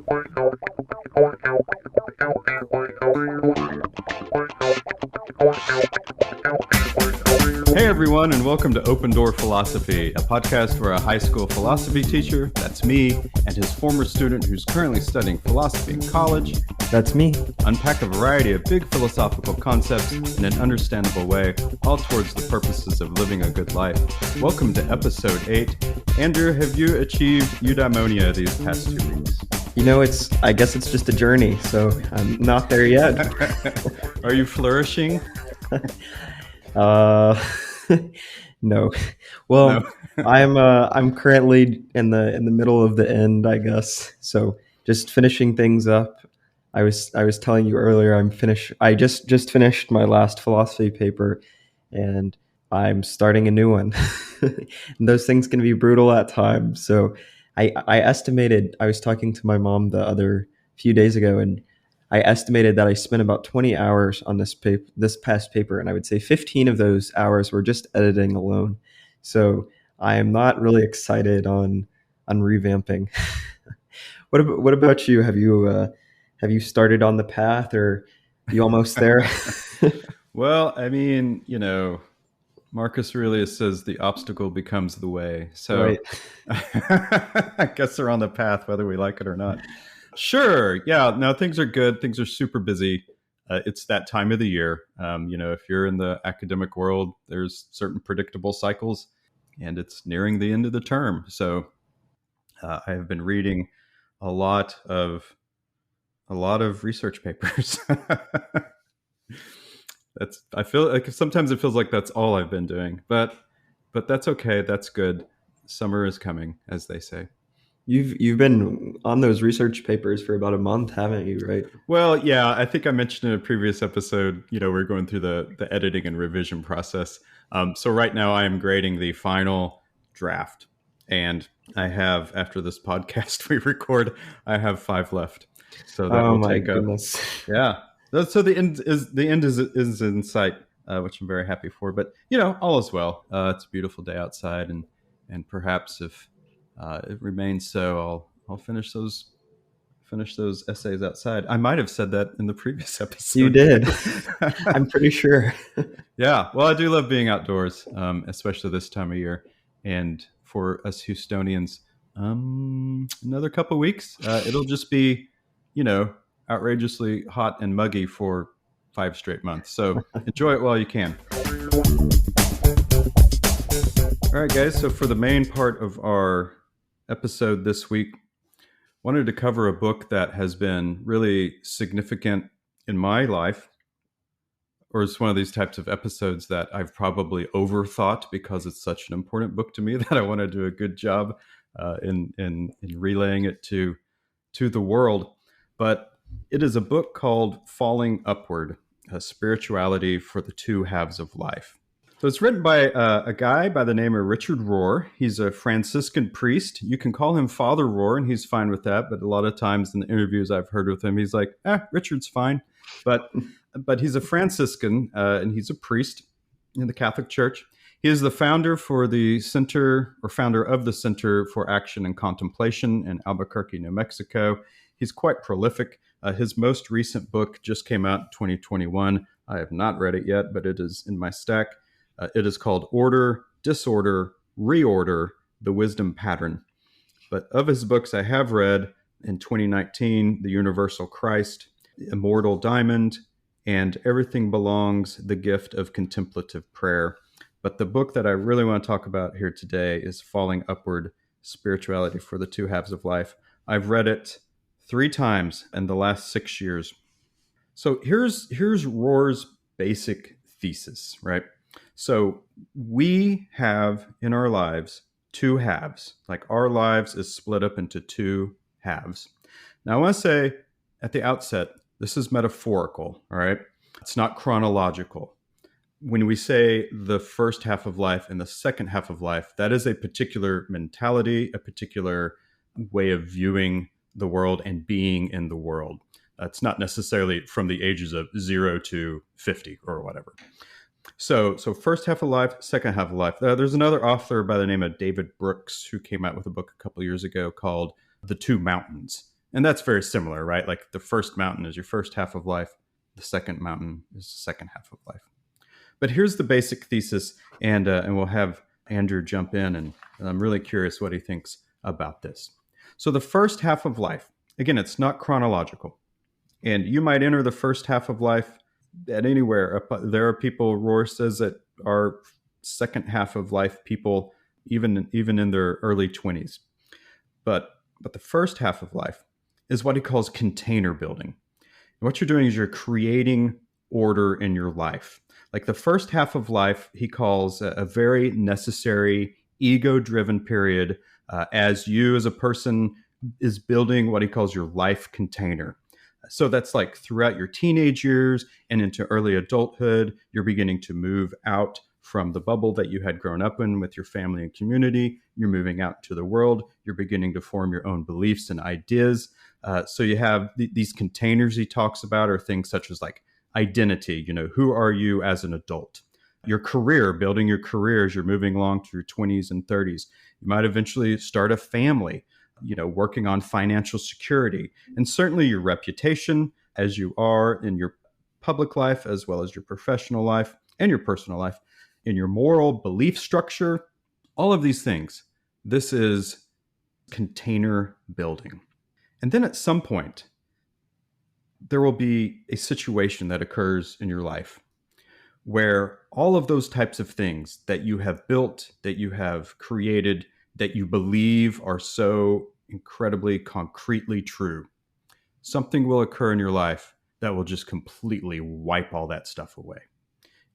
Hey everyone, and welcome to Open Door Philosophy, a podcast where a high school philosophy teacher, that's me, and his former student who's currently studying philosophy in college, that's me, unpack a variety of big philosophical concepts in an understandable way, all towards the purposes of living a good life. Welcome to episode 8. Andrew, have you achieved eudaimonia these past 2 weeks? You know, I guess it's just a journey, so I'm not there yet. Are you flourishing? No. Well, No. I'm currently in the middle of the end, I guess. So just finishing things up. I was telling you earlier, I just finished my last philosophy paper, and I'm starting a new one. And those things can be brutal at times. So I estimated, I was talking to my mom the other few days ago, and I estimated that I spent about 20 hours on this past paper, and I would say 15 of those hours were just editing alone. So I am not really excited on revamping. What about you? Have you started on the path, or are you almost there? Well, I mean, Marcus Aurelius says the obstacle becomes the way. So Right. I guess they're on the path whether we like it or not. Sure. Yeah. No, things are good. Things are super busy. It's that time of the year. If you're in the academic world, there's certain predictable cycles, and it's nearing the end of the term. So I have been reading a lot of research papers. I feel like sometimes it feels like that's all I've been doing, but that's okay. That's good. Summer is coming, as they say. You've been on those research papers for about a month, haven't you? Right. Well, yeah, I think I mentioned in a previous episode, we're going through the editing and revision process. So right now I am grading the final draft, and I have, after this podcast we record, I have 5 left. So that will take goodness. Yeah. So the end is in sight, which I'm very happy for. But all is well. It's a beautiful day outside, and perhaps if it remains so, I'll finish those essays outside. I might have said that in the previous episode. You did. I'm pretty sure. Yeah. Well, I do love being outdoors, especially this time of year. And for us Houstonians, another couple of weeks, it'll just be, outrageously hot and muggy for 5 straight months. So enjoy it while you can. All right, guys. So for the main part of our episode this week, wanted to cover a book that has been really significant in my life, or it's one of these types of episodes that I've probably overthought because it's such an important book to me that I want to do a good job in relaying it to the world. But it is a book called Falling Upward, A Spirituality for the Two Halves of Life. So it's written by a guy by the name of Richard Rohr. He's a Franciscan priest. You can call him Father Rohr, and he's fine with that. But a lot of times in the interviews I've heard with him, he's like, Richard's fine. But he's a Franciscan, and he's a priest in the Catholic Church. He is the founder of the Center for Action and Contemplation in Albuquerque, New Mexico. He's quite prolific. His most recent book just came out in 2021. I have not read it yet, but it is in my stack. It is called Order, Disorder, Reorder, The Wisdom Pattern. But of his books I have read in 2019, The Universal Christ, Immortal Diamond, and Everything Belongs, The Gift of Contemplative Prayer. But the book that I really want to talk about here today is Falling Upward, Spirituality for the Two Halves of Life. I've read it 3 times in the last 6 years. So here's Rohr's basic thesis, right? So we have in our lives 2 halves. Like our lives is split up into 2 halves. Now I want to say at the outset, this is metaphorical, all right? It's not chronological. When we say the first half of life and the second half of life, that is a particular mentality, a particular way of viewing the world and being in the world. It's not necessarily from the ages of 0 to 50 or whatever. So first half of life, second half of life. There's another author by the name of David Brooks who came out with a book a couple years ago called The Two Mountains. And that's very similar, right? Like the first mountain is your first half of life, the second mountain is the second half of life. But here's the basic thesis, and we'll have Andrew jump in, and I'm really curious what he thinks about this. So the first half of life, again, it's not chronological, and you might enter the first half of life at anywhere. There are people, Rohr says, that are second half of life people, even in their early 20s. But the first half of life is what he calls container building. And what you're doing is you're creating order in your life. Like the first half of life, he calls a very necessary, ego driven period as you as a person is building what he calls your life container. So that's like throughout your teenage years and into early adulthood, you're beginning to move out from the bubble that you had grown up in with your family and community. You're moving out to the world. You're beginning to form your own beliefs and ideas. So you have these containers he talks about are things such as like identity. Who are you as an adult? Your career, building your career as you're moving along through your 20s and 30s. You might eventually start a family, working on financial security, and certainly your reputation as you are in your public life, as well as your professional life and your personal life, in your moral belief structure, all of these things. This is container building. And then at some point, there will be a situation that occurs in your life where all of those types of things that you have built, that you have created, that you believe are so incredibly concretely true, something will occur in your life that will just completely wipe all that stuff away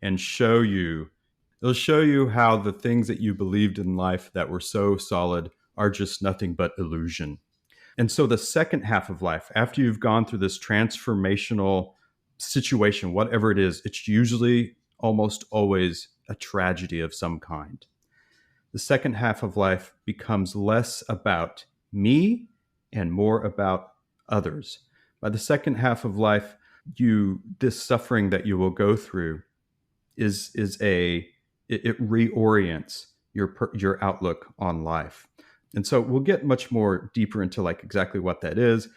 and it'll show you how the things that you believed in life that were so solid are just nothing but illusion. And so the second half of life, after you've gone through this transformational situation, whatever it is, it's usually almost always a tragedy of some kind. The second half of life becomes less about me and more about others. By the second half of life, this suffering that you will go through it reorients your outlook on life. And so we'll get much more deeper into like exactly what that is.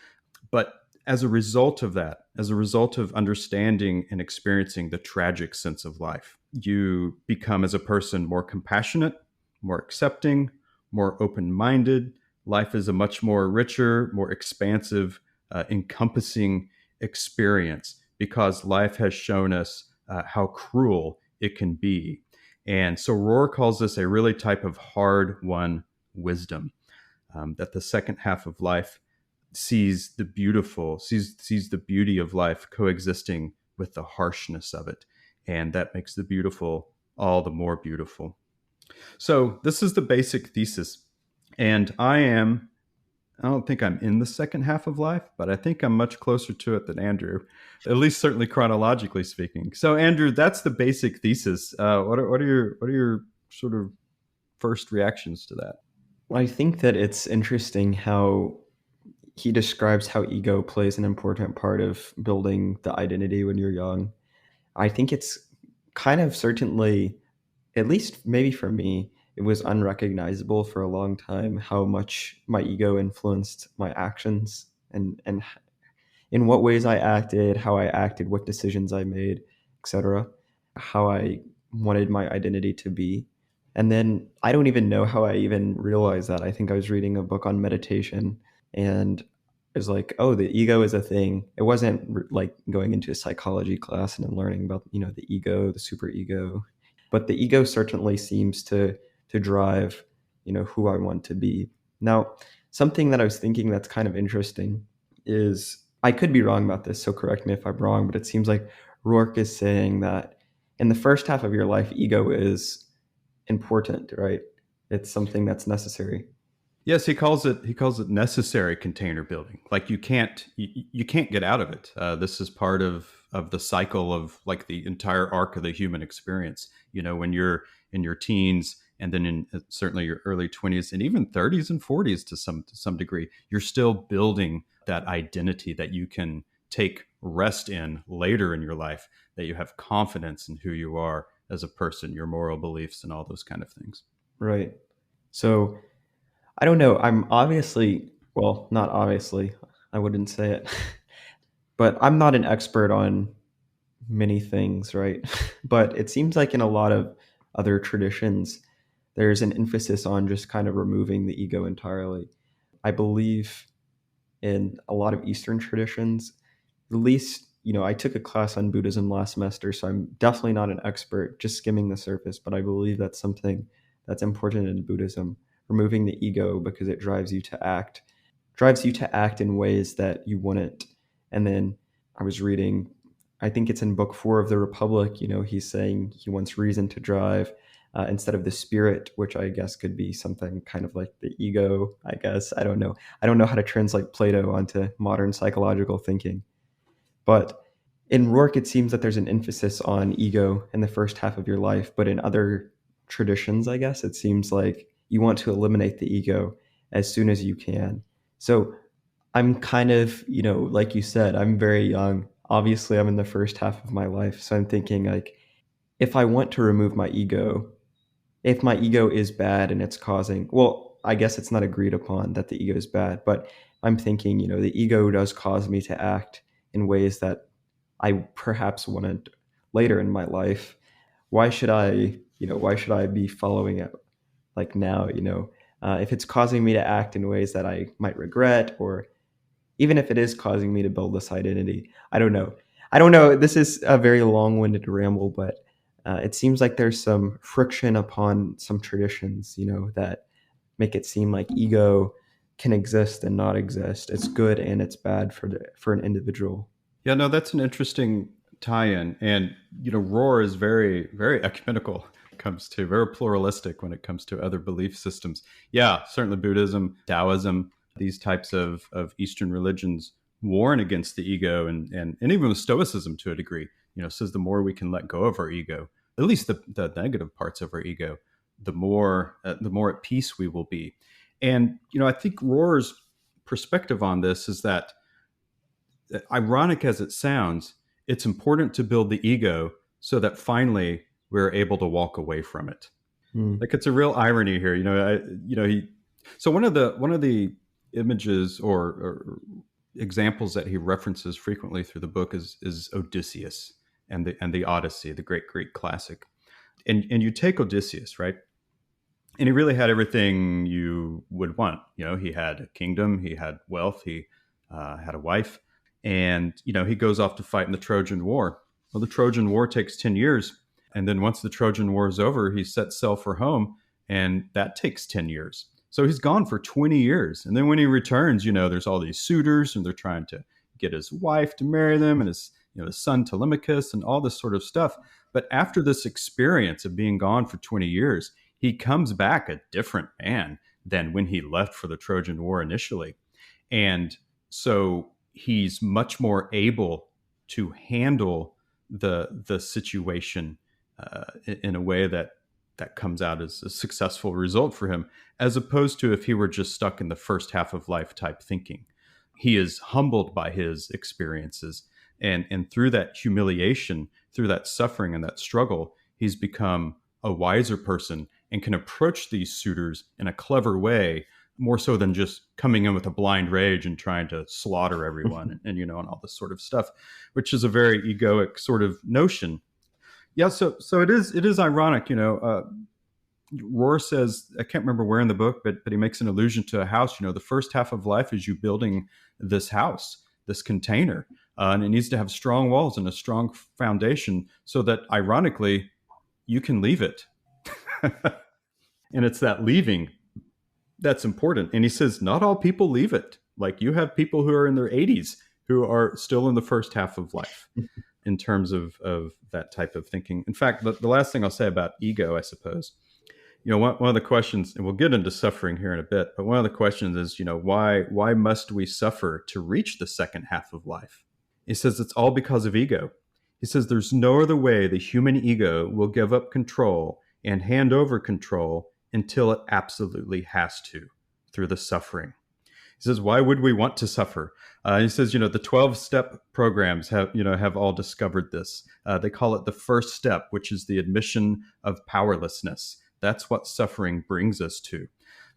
But as a result of that, as a result of understanding and experiencing the tragic sense of life, you become as a person more compassionate, more accepting, more open-minded. Life is a much more richer, more expansive, encompassing experience because life has shown us how cruel it can be. And so Rohr calls this a really type of hard-won wisdom, that the second half of life sees the beauty of life coexisting with the harshness of it. And that makes the beautiful all the more beautiful. So this is the basic thesis. And I don't think I'm in the second half of life, but I think I'm much closer to it than Andrew, at least certainly chronologically speaking. So, Andrew, that's the basic thesis. What are your sort of first reactions to that? Well, I think that it's interesting how he describes how ego plays an important part of building the identity when you're young. I think it's kind of certainly, at least maybe for me, it was unrecognizable for a long time how much my ego influenced my actions and in what ways I acted, how I acted, what decisions I made, etc., how I wanted my identity to be. And then I don't even know how I even realized that. I think I was reading a book on meditation and it was like, oh, the ego is a thing. It wasn't like going into a psychology class and then learning about, the ego, the super ego. But the ego certainly seems to drive, who I want to be. Now, something that I was thinking that's kind of interesting is I could be wrong about this, so correct me if I'm wrong, but it seems like Rourke is saying that in the first half of your life, ego is important, right? It's something that's necessary. Yes, he calls it necessary container building. Like you can't get out of it. This is part of the cycle of like the entire arc of the human experience. When you're in your teens and then in certainly your early 20s and even 30s and 40s to some degree, you're still building that identity that you can take rest in later in your life. That you have confidence in who you are as a person, your moral beliefs, and all those kind of things. Right. So I don't know. I'm obviously, well, not obviously. I wouldn't say it. But I'm not an expert on many things, right? But it seems like in a lot of other traditions, there's an emphasis on just kind of removing the ego entirely. I believe in a lot of Eastern traditions, at least, I took a class on Buddhism last semester, so I'm definitely not an expert, just skimming the surface, but I believe that's something that's important in Buddhism, removing the ego because it drives you to act in ways that you wouldn't. And then I was reading, I think it's in book 4 of the Republic, he's saying he wants reason to drive instead of the spirit, which I guess could be something kind of like the ego, I guess. I don't know. I don't know how to translate Plato onto modern psychological thinking. But in Rourke, it seems that there's an emphasis on ego in the first half of your life. But in other traditions, I guess, it seems like you want to eliminate the ego as soon as you can. So I'm kind of, like you said, I'm very young. Obviously, I'm in the first half of my life. So I'm thinking, like, if I want to remove my ego, if my ego is bad and it's causing, well, I guess it's not agreed upon that the ego is bad, but I'm thinking, the ego does cause me to act in ways that I perhaps wouldn't later in my life. Why should I be following it like now, if it's causing me to act in ways that I might regret, or even if it is causing me to build this identity. I don't know. I don't know. This is a very long-winded ramble, but it seems like there's some friction upon some traditions, that make it seem like ego can exist and not exist. It's good and it's bad for an individual. Yeah, no, that's an interesting tie-in, and Rohr is very, very ecumenical when it comes to very pluralistic when it comes to other belief systems. Yeah, certainly Buddhism, Taoism, these types of Eastern religions warn against the ego, and even with Stoicism to a degree, says the more we can let go of our ego, at least the negative parts of our ego, the more at peace we will be. And I think Rohr's perspective on this is that, ironic as it sounds, it's important to build the ego so that finally we're able to walk away from it. Hmm. Like, it's a real irony here, he. So one of the images or examples that he references frequently through the book is Odysseus and the Odyssey, the great Greek classic. And you take Odysseus, right? And he really had everything you would want. He had a kingdom, he had wealth, he had a wife, and he goes off to fight in the Trojan War. Well, the Trojan War takes 10 years, and then once the Trojan War is over, he sets sail for home, and that takes 10 years. So he's gone for 20 years, and then when he returns, there's all these suitors, and they're trying to get his wife to marry them, and his son Telemachus, and all this sort of stuff. But after this experience of being gone for 20 years, he comes back a different man than when he left for the Trojan War initially. And so he's much more able to handle the situation in a way that comes out as a successful result for him, as opposed to if he were just stuck in the first half of life type thinking. He is humbled by his experiences, and through that humiliation, through that suffering and that struggle, he's become a wiser person and can approach these suitors in a clever way, more so than just coming in with a blind rage and trying to slaughter everyone and and all this sort of stuff, which is a very egoic sort of notion. Yeah, so it is ironic. Rohr says, I can't remember where in the book, but he makes an allusion to a house. The first half of life is you building this house, this container, and it needs to have strong walls and a strong foundation so that, ironically, you can leave it. And it's that leaving that's important. And he says, not all people leave it. Like, you have people who are in their 80s who are still in the first half of life in terms of that type of thinking. In fact, the last thing I'll say about ego, I suppose, one of the questions, and we'll get into suffering here in a bit, but one of the questions is, why must we suffer to reach the second half of life? He says it's all because of ego. He says there's no other way the human ego will give up control and hand over control until it absolutely has to, through the suffering. He says, why would we want to suffer? He says, the 12-step programs have all discovered this. They call it the first step, which is the admission of powerlessness. That's what suffering brings us to.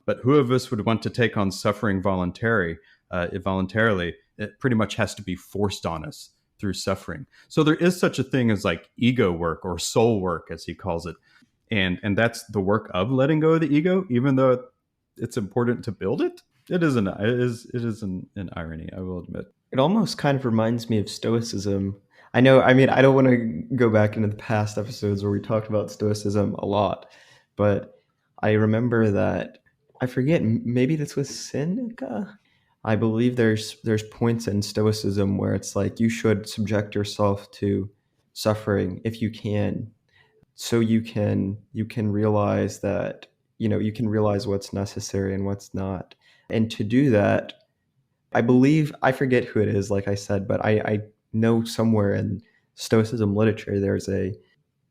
But who of us would want to take on suffering voluntarily? voluntarily. It pretty much has to be forced on us through suffering. So there is such a thing as like ego work or soul work, as he calls it, and that's the work of letting go of the ego, even though it's important to build it. It is an irony, I will admit. It almost kind of reminds me of Stoicism. I know, I mean, I don't want to go back into the past episodes where we talked about Stoicism a lot, but I remember that, I forget, maybe this was Seneca? I believe there's points in Stoicism where it's like you should subject yourself to suffering if you can, so you can realize that, you can realize what's necessary and what's not. And to do that, I believe, I forget who it is, like I said, but I know somewhere in Stoicism literature there's a,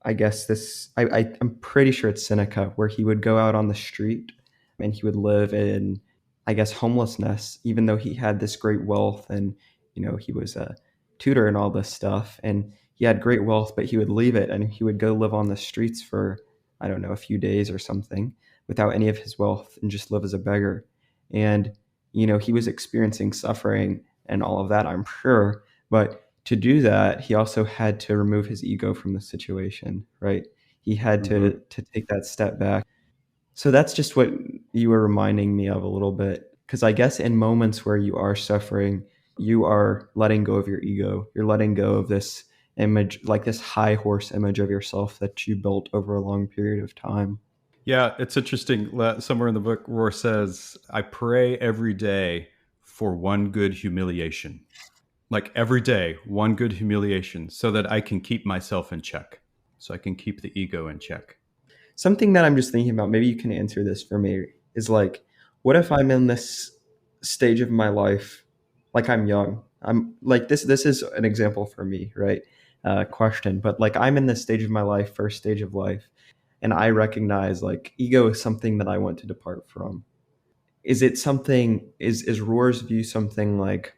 I guess this, I'm pretty sure it's Seneca, where he would go out on the street and he would live in, I guess, homelessness, even though he had this great wealth and, he was a tutor and all this stuff. And he had great wealth, but he would leave it and he would go live on the streets for, I don't know, a few days or something without any of his wealth and just live as a beggar. And, he was experiencing suffering and all of that, I'm sure. But to do that, he also had to remove his ego from the situation, right? He had Mm-hmm. to take that step back. So that's just what you were reminding me of a little bit. Because I guess in moments where you are suffering, you are letting go of your ego. You're letting go of this image, like this high horse image of yourself that you built over a long period of time. Yeah, it's interesting. Somewhere in the book, Rohr says, I pray every day for one good humiliation. Like every day, one good humiliation so that I can keep myself in check, so I can keep the ego in check. Something that I'm just thinking about, maybe you can answer this for me, is like, what if I'm in this stage of my life, like I'm young? I'm like this is an example for me, right? Question, but like I'm in this stage of my life, first stage of life, and I recognize like ego is something that I want to depart from. Is it something, is Rohr's view something like,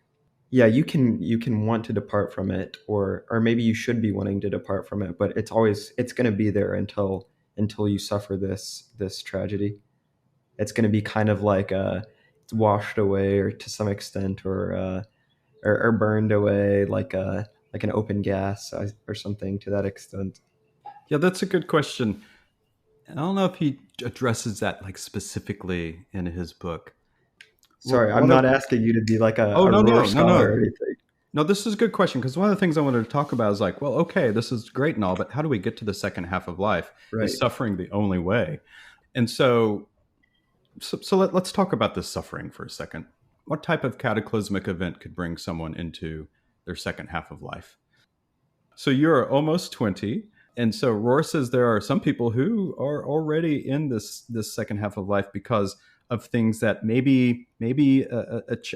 yeah, you can want to depart from it, or maybe you should be wanting to depart from it, but it's going to be there until you suffer this tragedy. It's going to be kind of like it's washed away, or to some extent, or burned away like an open gas, or something to that extent. Yeah, that's a good question. I don't know if he addresses that like specifically in his book. Sorry, I'm One of not asking you to be like Oh, a no, Rohr no, no, scholar no. or anything. No, this is a good question because one of the things I wanted to talk about is like, well, okay, this is great and all, but how do we get to the second half of life? Is Right. suffering the only way? And let's talk about this suffering for a second. What type of cataclysmic event could bring someone into their second half of life? So you're almost 20. And so Rohr says there are some people who are already in this second half of life because of things that maybe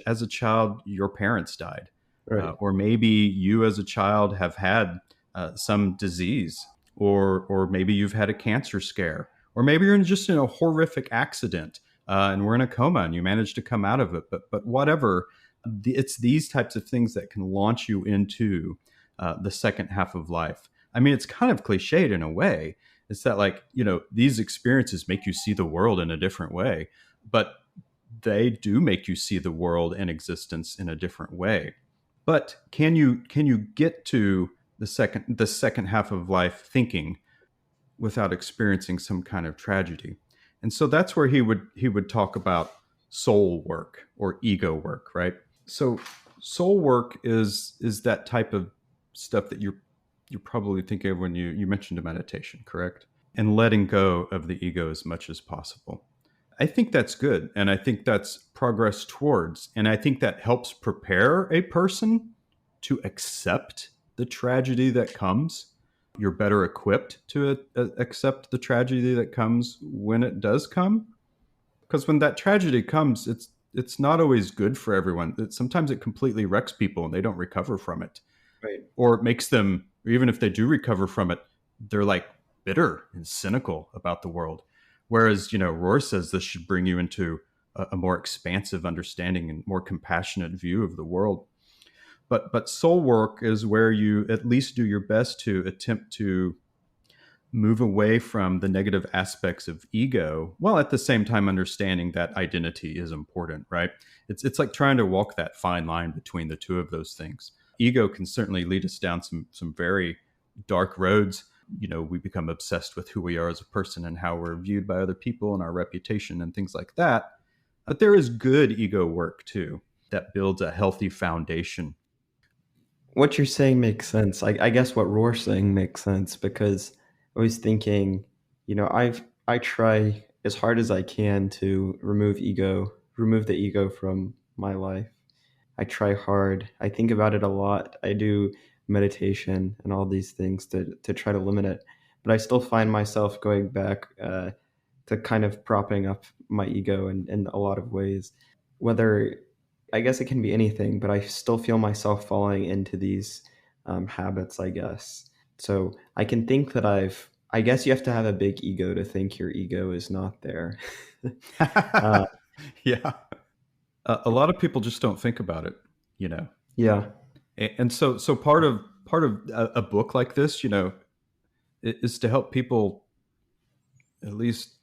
as a child your parents died, Right. or maybe you as a child have had some disease, or maybe you've had a cancer scare, or maybe you're just in a horrific accident and we're in a coma and you managed to come out of it. But whatever, it's these types of things that can launch you into the second half of life. I mean, it's kind of cliched in a way. It's that, like, these experiences make you see the world in a different way, but they do make you see the world and existence in a different way. But can you get to the second half of life thinking without experiencing some kind of tragedy? And so that's where he would talk about soul work or ego work, right? So soul work is that type of stuff that you're probably thinking of when you mentioned a meditation, correct? And letting go of the ego as much as possible. I think that's good, and I think that's progress towards, and I think that helps prepare a person to accept the tragedy that comes. You're better equipped to accept the tragedy that comes when it does come, because when that tragedy comes, it's not always good for everyone. Sometimes it completely wrecks people and they don't recover from it, Right. or it makes them, or even if they do recover from it, they're like bitter and cynical about the world. Whereas, Rohr says this should bring you into a more expansive understanding and more compassionate view of the world. But soul work is where you at least do your best to attempt to move away from the negative aspects of ego, while at the same time understanding that identity is important, right? It's like trying to walk that fine line between the two of those things. Ego can certainly lead us down some very dark roads. We become obsessed with who we are as a person and how we're viewed by other people and our reputation and things like that. But there is good ego work too that builds a healthy foundation. What you're saying makes sense. I guess what Roar's saying makes sense because I was thinking, I try as hard as I can to remove the ego from my life. I try hard. I think about it a lot. I do meditation and all these things to try to limit it, but I still find myself going back to kind of propping up my ego in a lot of ways. Whether I guess it can be anything, but I still feel myself falling into these habits, I guess. So I can think that I guess you have to have a big ego to think your ego is not there. uh, Yeah. A lot of people just don't think about it, you know. yeah. And so part of a book like this, is to help people at least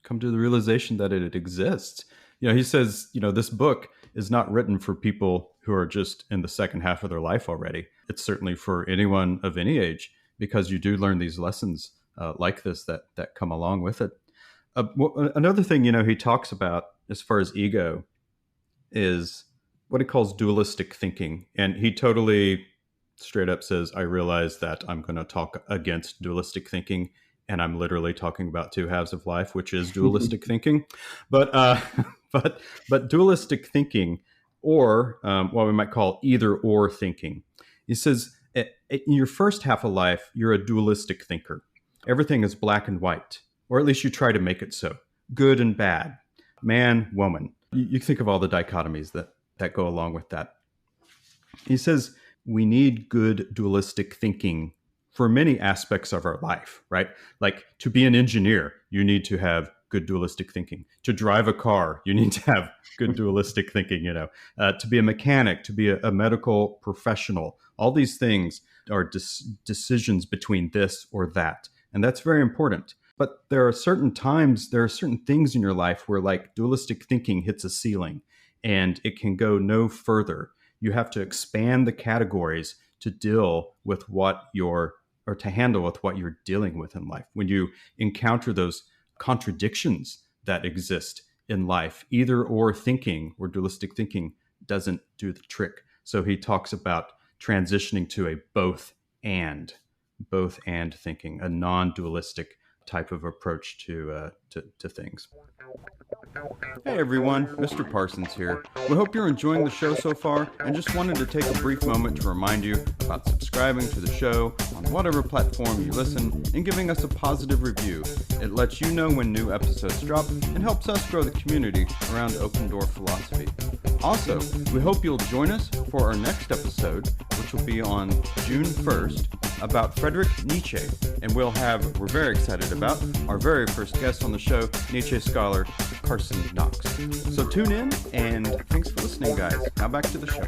come to the realization that it exists. He says, this book is not written for people who are just in the second half of their life already. It's certainly for anyone of any age, because you do learn these lessons like this that come along with it. Another thing, he talks about as far as ego is what he calls dualistic thinking. And he totally straight up says, I realize that I'm going to talk against dualistic thinking. And I'm literally talking about two halves of life, which is dualistic thinking. But but dualistic thinking, or what we might call either or thinking. He says, in your first half of life, you're a dualistic thinker. Everything is black and white, or at least you try to make it so. Good and bad, man, woman. You think of all the dichotomies that go along with that. He says we need good dualistic thinking for many aspects of our life, right? Like to be an engineer, you need to have good dualistic thinking. To drive a car, you need to have good dualistic thinking, to be a mechanic, to be a medical professional. All these things are decisions between this or that. And that's very important. But there are certain things in your life where like dualistic thinking hits a ceiling and it can go no further. You have to expand the categories to deal with to handle with what you're dealing with in life. When you encounter those contradictions that exist in life, either or thinking or dualistic thinking doesn't do the trick. So he talks about transitioning to a both and thinking, a non-dualistic type of approach to things. Hey everyone, Mr. Parsons here. We hope you're enjoying the show so far and just wanted to take a brief moment to remind you about subscribing to the show on whatever platform you listen and giving us a positive review. It lets you know when new episodes drop and helps us grow the community around open door philosophy. Also, we hope you'll join us for our next episode, which will be on June 1st, about Friedrich Nietzsche. And we're very excited about our very first guest on the show, Nietzsche scholar Parson Knox. So tune in, and thanks for listening, guys. Now back to the show.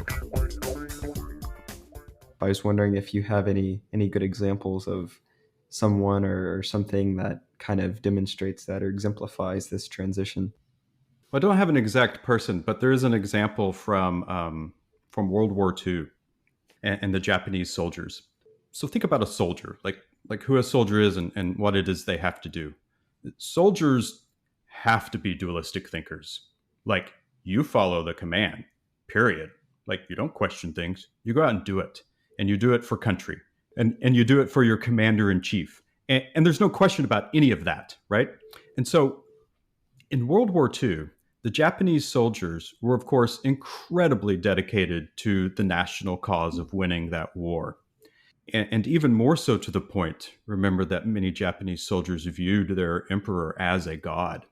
I was wondering if you have any good examples of someone or something that kind of demonstrates that or exemplifies this transition. Well, I don't have an exact person, but there is an example from World War II and the Japanese soldiers. So think about a soldier, like who a soldier is and what it is they have to do. Soldiers have to be dualistic thinkers. Like, you follow the command, period. Like, you don't question things. You go out and do it. And you do it for country. And you do it for your commander in chief. And there's no question about any of that, right? And so in World War II, the Japanese soldiers were, of course, incredibly dedicated to the national cause of winning that war. And even more so to the point, remember that many Japanese soldiers viewed their emperor as a god.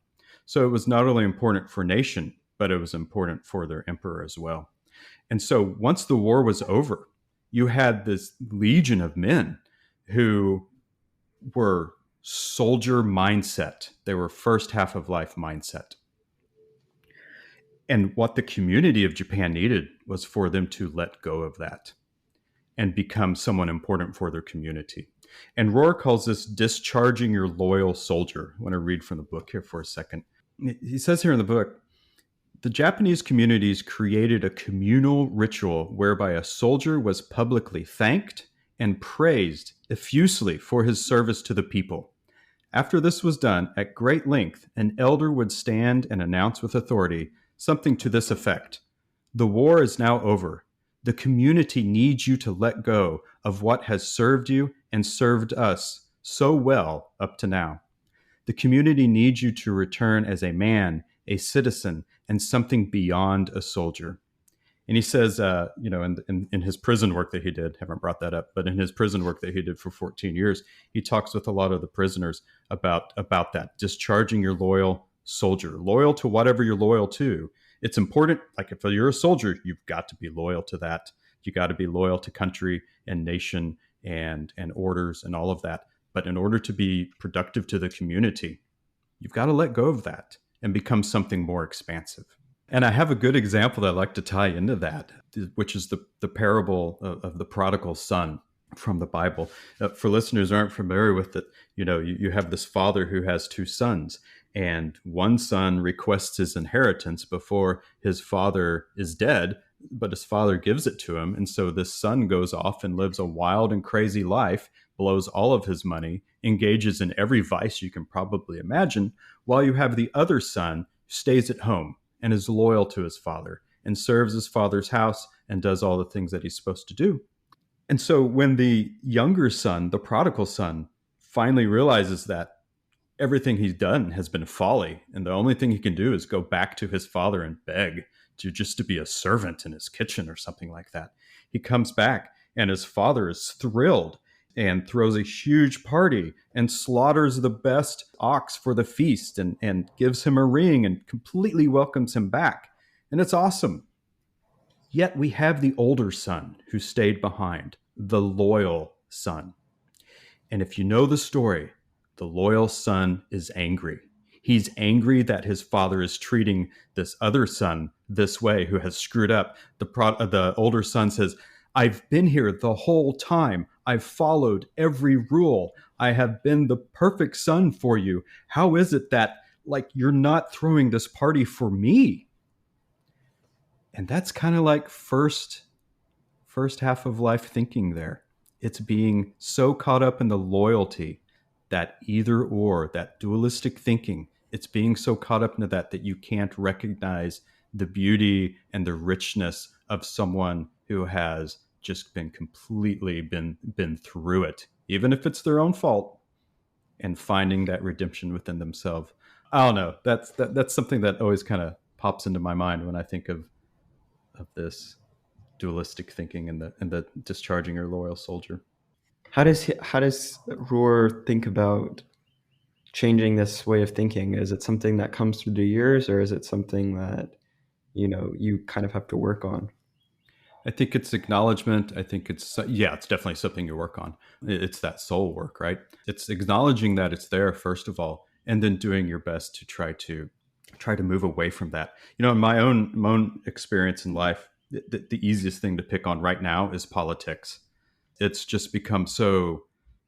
So it was not only important for nation, but it was important for their emperor as well. And so once the war was over, you had this legion of men who were soldier mindset. They were first half of life mindset. And what the community of Japan needed was for them to let go of that and become someone important for their community. And Rohr calls this discharging your loyal soldier. I want to read from the book here for a second. He says here in the book, the Japanese communities created a communal ritual whereby a soldier was publicly thanked and praised effusively for his service to the people. After this was done, at great length, an elder would stand and announce with authority something to this effect: the war is now over. The community needs you to let go of what has served you and served us so well up to now. The community needs you to return as a man, a citizen, and something beyond a soldier. And he says, in his prison work that he did, haven't brought that up, but in his prison work that he did for 14 years, he talks with a lot of the prisoners about that, discharging your loyal soldier, loyal to whatever you're loyal to. It's important, like if you're a soldier, you've got to be loyal to that. You got to be loyal to country and nation and orders and all of that. But in order to be productive to the community, you've got to let go of that and become something more expansive. And I have a good example that I like to tie into that, which is the parable of the prodigal son from the Bible. For listeners who aren't familiar with it, you have this father who has two sons, and one son requests his inheritance before his father is dead, but his father gives it to him. And so this son goes off and lives a wild and crazy life, blows all of his money, engages in every vice you can probably imagine, while you have the other son who stays at home and is loyal to his father and serves his father's house and does all the things that he's supposed to do. And so when the younger son, the prodigal son, finally realizes that everything he's done has been folly, and the only thing he can do is go back to his father and beg to be a servant in his kitchen or something like that. He comes back, and his father is thrilled and throws a huge party and slaughters the best ox for the feast and gives him a ring and completely welcomes him back. And it's awesome. Yet we have the older son who stayed behind, the loyal son. And if you know the story, the loyal son is angry. He's angry that his father is treating this other son this way who has screwed up. The older son says, I've been here the whole time. I've followed every rule. I have been the perfect son for you. How is it that, you're not throwing this party for me? And that's kind of like first half of life thinking there. It's being so caught up in the loyalty, that either or, that dualistic thinking. It's being so caught up into that you can't recognize the beauty and the richness of someone who has just been completely been through it, even if it's their own fault, and finding that redemption within themselves. I don't know. That's something that always kind of pops into my mind when I think of this dualistic thinking and the discharging your loyal soldier. How does Rohr think about changing this way of thinking? Is it something that comes through the years, or is it something that you kind of have to work on? I think it's acknowledgement. I think it's definitely something you work on. It's that soul work, right? It's acknowledging that it's there first of all, and then doing your best to try to move away from that. In my own experience in life, the easiest thing to pick on right now is politics. It's just become so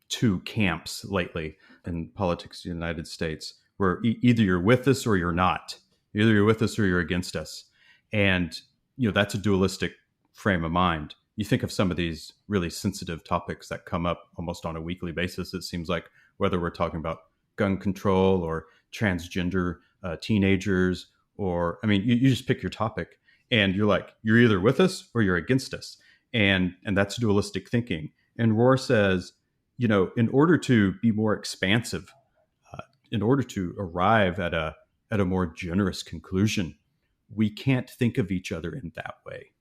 two camps lately in politics in the United States, where either you're with us or you're not. Either you're with us or you're against us. And, that's a dualistic frame of mind. You think of some of these really sensitive topics that come up almost on a weekly basis, it seems like, whether we're talking about gun control or transgender teenagers, or, you just pick your topic and you're either with us or you're against us. And that's dualistic thinking. And Rohr says, in order to be more expansive, in order to arrive at a more generous conclusion, we can't think of each other in that way.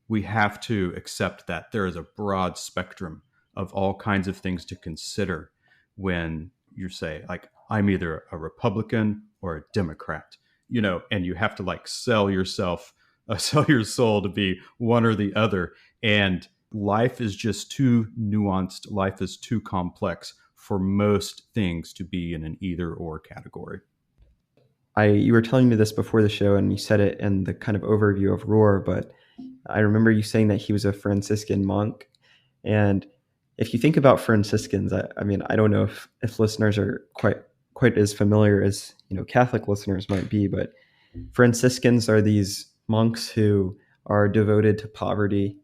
We have to accept that there is a broad spectrum of all kinds of things to consider when you say, I'm either a Republican or a Democrat, and you have to sell yourself, sell your soul to be one or the other. And life is just too nuanced. Life is too complex for most things to be in an either or category. You were telling me this before the show, and you said it in the kind of overview of Rohr, but I remember you saying that he was a Franciscan monk. And if you think about Franciscans, I mean, I don't know if listeners are quite as familiar as Catholic listeners might be, but Franciscans are these monks who are devoted to poverty,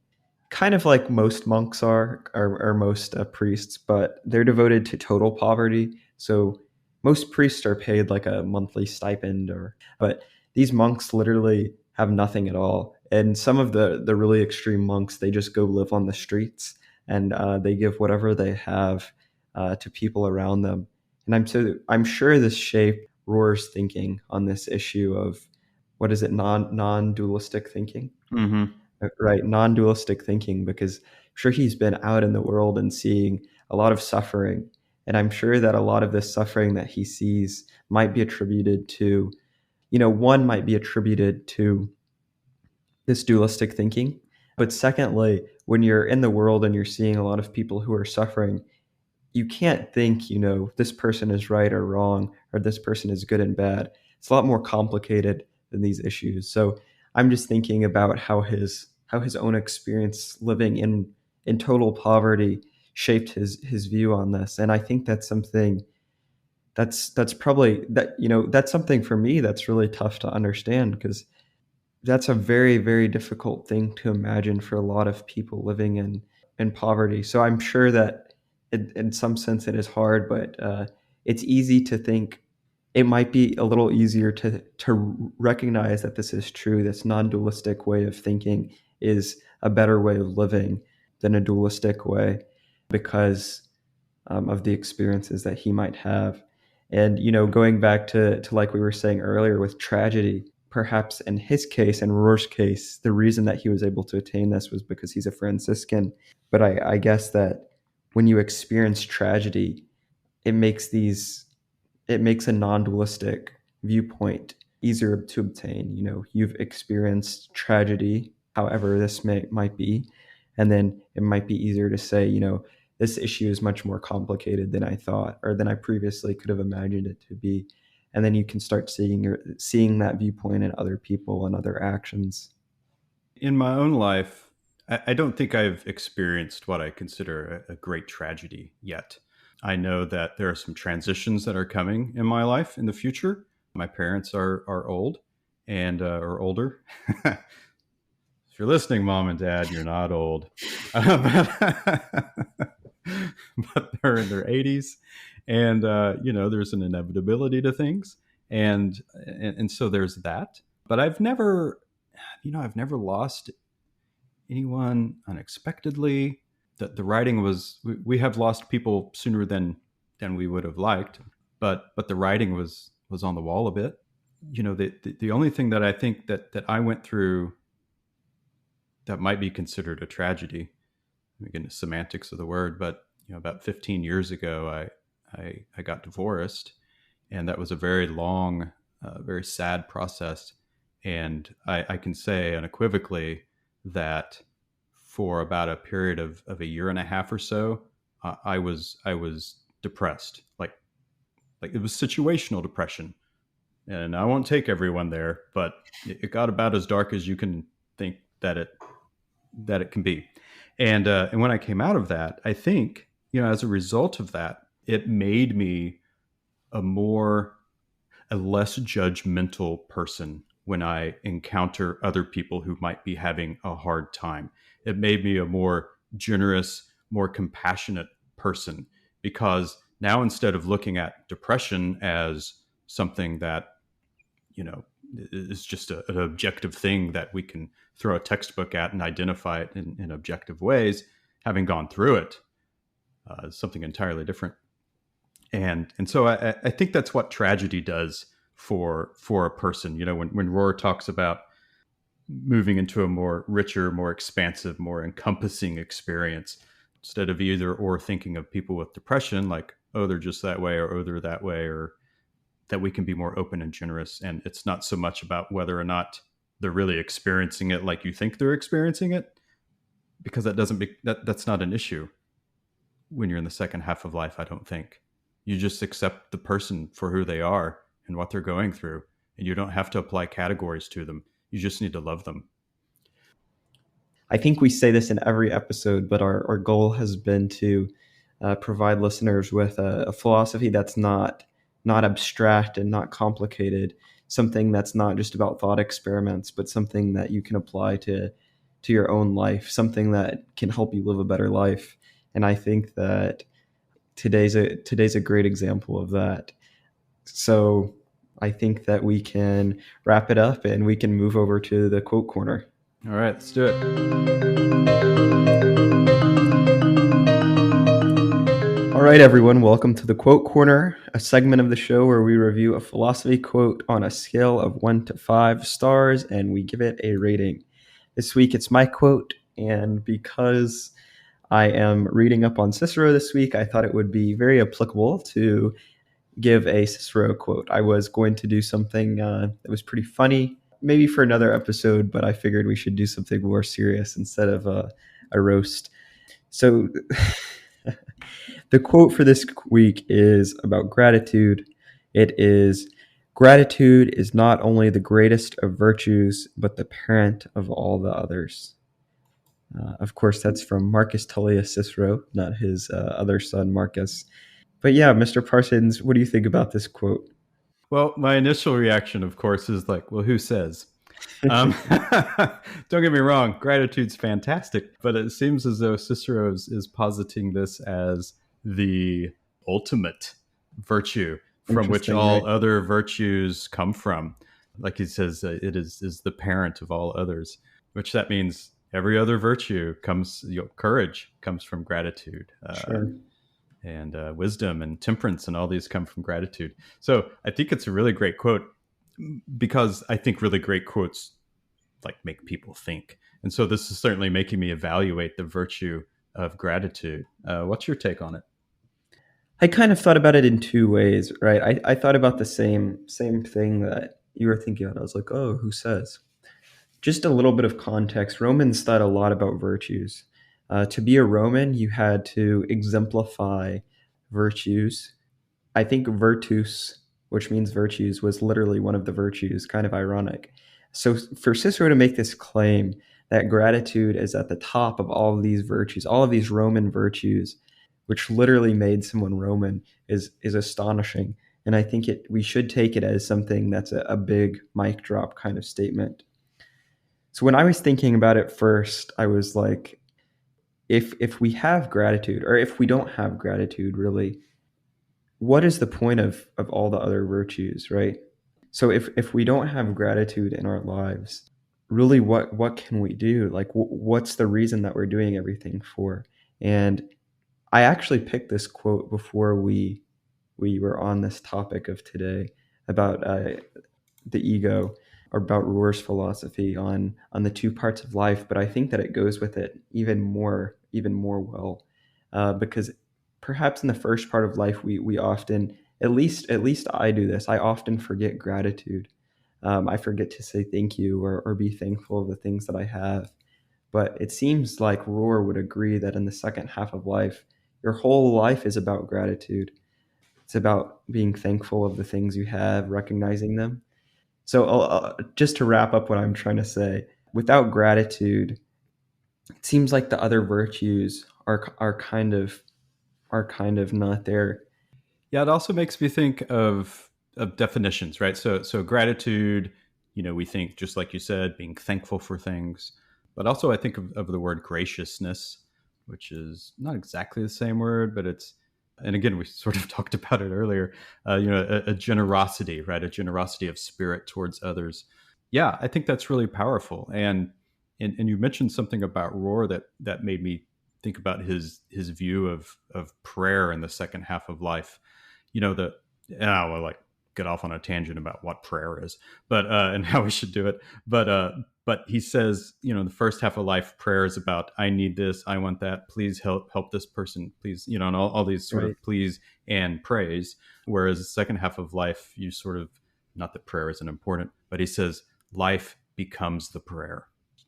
kind of like most monks or most priests, but they're devoted to total poverty. So most priests are paid like a monthly stipend, but these monks literally have nothing at all. And some of the really extreme monks, they just go live on the streets, and they give whatever they have to people around them. And I'm sure this shaped Rohr's thinking on this issue of what is it, non dualistic thinking. Mm-hmm. Right, non-dualistic thinking, because I'm sure he's been out in the world and seeing a lot of suffering, and I'm sure that a lot of this suffering that he sees might be attributed to, one might be attributed to this dualistic thinking, but secondly, when you're in the world and you're seeing a lot of people who are suffering, you can't think, this person is right or wrong, or this person is good and bad. It's a lot more complicated than these issues. So I'm just thinking about how his own experience living in total poverty shaped his view on this. And I think that's something that's probably that's something for me that's really tough to understand, because that's a very, very difficult thing to imagine for a lot of people living in poverty. So I'm sure that in some sense it is hard, but it's easy to think it might be a little easier to recognize that this is true. This non-dualistic way of thinking is a better way of living than a dualistic way, because of the experiences that he might have. And going back to like we were saying earlier with tragedy, perhaps in his case and Rohr's case, the reason that he was able to attain this was because he's a Franciscan. But I guess that when you experience tragedy, it makes a non-dualistic viewpoint easier to obtain. You've experienced tragedy, however this might be, and then it might be easier to say, this issue is much more complicated than I thought, or than I previously could have imagined it to be. And then you can start seeing that viewpoint in other people and other actions. In my own life, I don't think I've experienced what I consider a great tragedy yet. I know that there are some transitions that are coming in my life in the future. My parents are old and or older. If you're listening, mom and dad, you're not old, but they're in their 80s, and there's an inevitability to things, and so there's that. But I've never lost anyone unexpectedly. That the writing was we have lost people sooner than we would have liked, but the writing was on the wall a bit. The only thing that I think that I went through that might be considered a tragedy, again, the semantics of the word, but about 15 years ago, I got divorced, and that was a very long, very sad process. And I can say unequivocally that for about a period of a year and a half or so, I was depressed, like it was situational depression. And I won't take everyone there, but it got about as dark as you can think that it can be. And when I came out of that, I think as a result of that, it made me a more a less judgmental person when I encounter other people who might be having a hard time. It made me a more generous, more compassionate person, because now instead of looking at depression as something that you know is just an objective thing that we can throw a textbook at and identify it in objective ways, having gone through it, is something entirely different. And so I think that's what tragedy does for a person. When Rohr talks about moving into a more richer, more expansive, more encompassing experience, instead of either or thinking of people with depression like, oh, they're just that way, or oh, they're that way, or that we can be more open and generous. And it's not so much about whether or not they're really experiencing it like you think they're experiencing it, because that's not an issue when you're in the second half of life. I don't think you just accept the person for who they are and what they're going through, and you don't have to apply categories to them. You just need to love them. I think we say this in every episode, but our goal has been to provide listeners with a philosophy that's not abstract and not complicated, something that's not just about thought experiments, but something that you can apply to your own life, something that can help you live a better life. And I think that today's a great example of that. So I think that we can wrap it up and we can move over to the quote corner. All right, let's do it. All right, everyone, welcome to the Quote Corner, a segment of the show where we review a philosophy quote on a scale of 1 to 5 stars and we give it a rating. This week it's my quote, and because I am reading up on Cicero this week, I thought it would be very applicable to give a Cicero quote. I was going to do something that was pretty funny, maybe for another episode, but I figured we should do something more serious instead of a roast. So the quote for this week is about gratitude. It is, "Gratitude is not only the greatest of virtues, but the parent of all the others." Of course, that's from Marcus Tullius Cicero, not his other son, Marcus. But yeah, Mr. Parsons, what do you think about this quote? Well, my initial reaction, of course, is like, well, who says? Don't get me wrong, gratitude's fantastic, but it seems as though Cicero is positing this as the ultimate virtue from which Interesting, all right? other virtues come from. Like he says, it is the parent of all others, which that means every other virtue comes, courage comes from gratitude. Sure. And wisdom and temperance and all these come from gratitude. So I think it's a really great quote because I think really great quotes like make people think. And so this is certainly making me evaluate the virtue of gratitude. What's your take on it? I kind of thought about it in two ways, right? I thought about the same thing that you were thinking about. I was like, oh, who says? Just a little bit of context. Romans thought a lot about virtues. To be a Roman, you had to exemplify virtues. I think virtus, which means virtues, was literally one of the virtues, kind of ironic. So for Cicero to make this claim that gratitude is at the top of all of these virtues, all of these Roman virtues, which literally made someone Roman, is astonishing. And I think we should take it as something that's a big mic drop kind of statement. So when I was thinking about it first, I was like, if we have gratitude, or if we don't have gratitude, really, what is the point of all the other virtues, right? So if we don't have gratitude in our lives, really, what can we do? Like, what's the reason that we're doing everything for? And I actually picked this quote before we were on this topic of today about the ego, or about Rohr's philosophy on the two parts of life. But I think that it goes with it even more well, because perhaps in the first part of life we often, at least I do this. I often forget gratitude. I forget to say thank you, or be thankful of the things that I have. But it seems like Rohr would agree that in the second half of life, your whole life is about gratitude. It's about being thankful of the things you have, recognizing them. So just to wrap up what I'm trying to say, without gratitude, it seems like the other virtues are kind of not there. Yeah, it also makes me think of definitions, right? So gratitude, we think just like you said, being thankful for things, but also I think of the word graciousness, which is not exactly the same word, but it's, and again we sort of talked about it earlier. A generosity, right? A generosity of spirit towards others. Yeah, I think that's really powerful. And you mentioned something about Rohr that made me think about his view of prayer in the second half of life. The and I will like get off on a tangent about what prayer is, but and how we should do it. But he says, the first half of life, prayer is about I need this, I want that, please help this person, please, and all these sort Right. of please and praise. Whereas the second half of life, you sort of, not that prayer isn't important, but he says life becomes the prayer.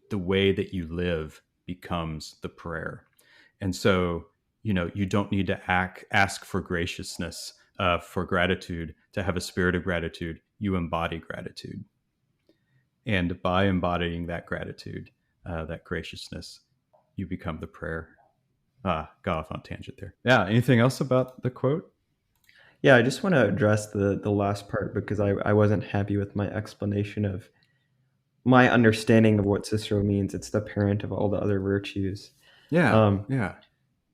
The way that you live becomes the prayer. And so, you don't need to ask for graciousness, for gratitude, to have a spirit of gratitude. You embody gratitude. And by embodying that gratitude, that graciousness, you become the prayer. Got off on a tangent there. Yeah. Anything else about the quote? Yeah, I just want to address the last part because I wasn't happy with my explanation of my understanding of what Cicero means. It's the parent of all the other virtues. Yeah. Um, Yeah.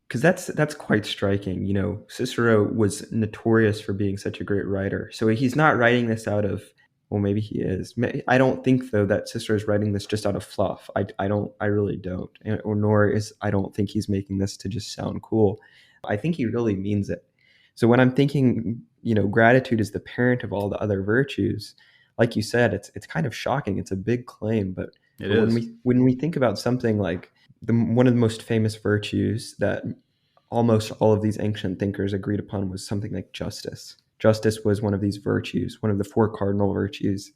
because that's quite striking. You know, Cicero was notorious for being such a great writer. So he's not writing this out of, well, maybe he is. I don't think though that Cicero is writing this just out of fluff. I really don't. Or nor is I don't think he's making this to just sound cool. I think he really means it. So when I'm thinking, you know, gratitude is the parent of all the other virtues, like you said, it's kind of shocking. It's a big claim, but It is. when we think about something like one of the most famous virtues that almost all of these ancient thinkers agreed upon was something like justice. Justice was one of these virtues, one of the four cardinal virtues.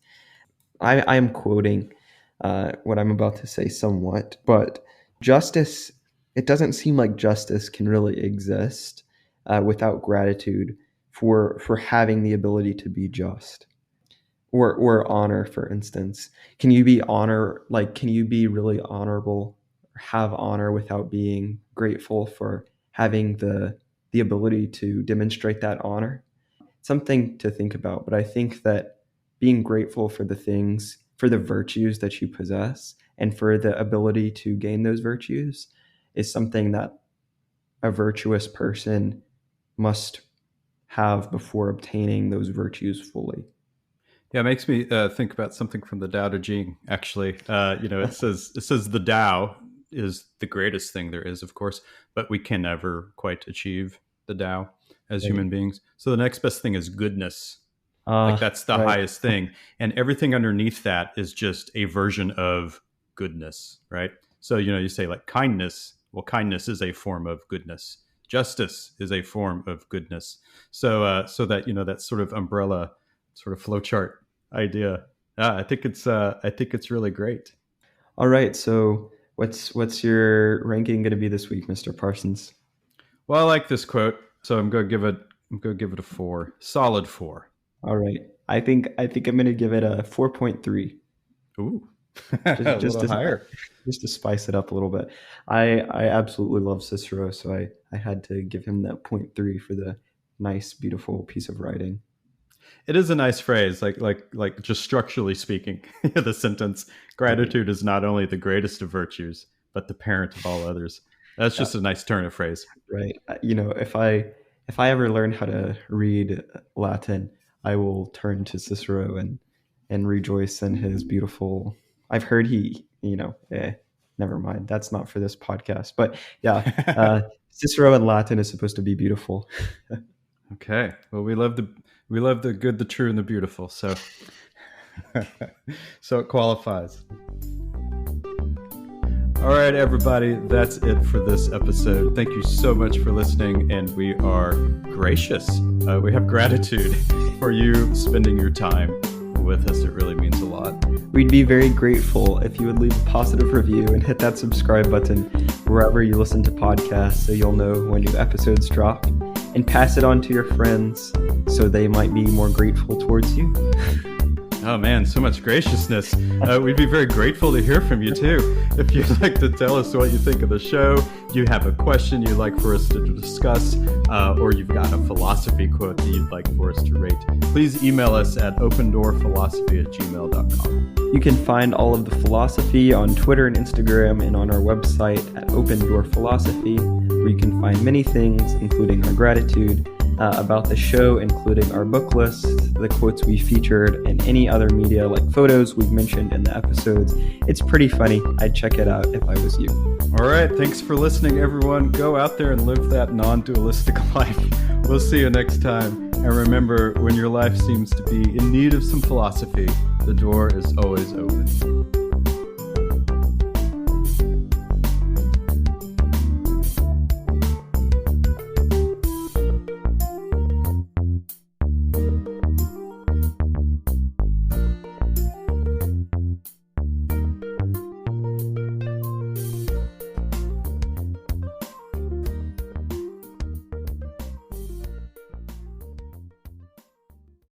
I am quoting what I'm about to say somewhat, but justice, it doesn't seem like justice can really exist without gratitude for having the ability to be just. Or honor, for instance. Can you be really honorable, or have honor without being grateful for having the ability to demonstrate that honor? Something to think about, but I think that being grateful for the virtues that you possess and for the ability to gain those virtues is something that a virtuous person must have before obtaining those virtues fully. Yeah, it makes me think about something from the Tao Te Ching. Actually, it says the Tao is the greatest thing there is, of course, but we can never quite achieve the Tao as Right. human beings. So the next best thing is goodness. Like that's the Right. highest thing, and everything underneath that is just a version of goodness, right? So you say like kindness. Well, kindness is a form of goodness. Justice is a form of goodness. So that that sort of umbrella, sort of flowchart idea. I think it's really great. All right. So what's your ranking going to be this week, Mr. Parsons? Well, I like this quote, so I'm gonna give it a 4, solid 4. All right. I think I'm going to give it a 4.3. Ooh, Just a just little to, higher. just to spice it up a little bit. I absolutely love Cicero, so I had to give him that 0.3 for the nice, beautiful piece of writing. It is a nice phrase, like just structurally speaking, the sentence "gratitude is not only the greatest of virtues, but the parent of all others." That's Yeah, just a nice turn of phrase. right. If I ever learn how to read Latin, I will turn to Cicero and rejoice in his beautiful. I've heard never mind. That's not for this podcast. But yeah, Cicero in Latin is supposed to be beautiful. Okay, well, we love the good, the true, and the beautiful. So so it qualifies. All right, everybody, that's it for this episode. Thank you so much for listening, and we are gracious. We have gratitude for you spending your time with us. It really means a lot. We'd be very grateful if you would leave a positive review and hit that subscribe button wherever you listen to podcasts so you'll know when new episodes drop, and pass it on to your friends so they might be more grateful towards you. Oh man, so much graciousness. We'd be very grateful to hear from you too. If you'd like to tell us what you think of the show, you have a question you'd like for us to discuss, or you've got a philosophy quote that you'd like for us to rate, please email us at opendoorphilosophy@gmail.com. You can find all of the philosophy on Twitter and Instagram and on our website at Open Door Philosophy, where you can find many things, including our gratitude, about the show, including our book list, the quotes we featured, and any other media like photos we've mentioned in the episodes. It's pretty funny. I'd check it out if I was you. All right, thanks for listening, everyone. Go out there and live that non-dualistic life. We'll see you next time. And remember, when your life seems to be in need of some philosophy, the door is always open.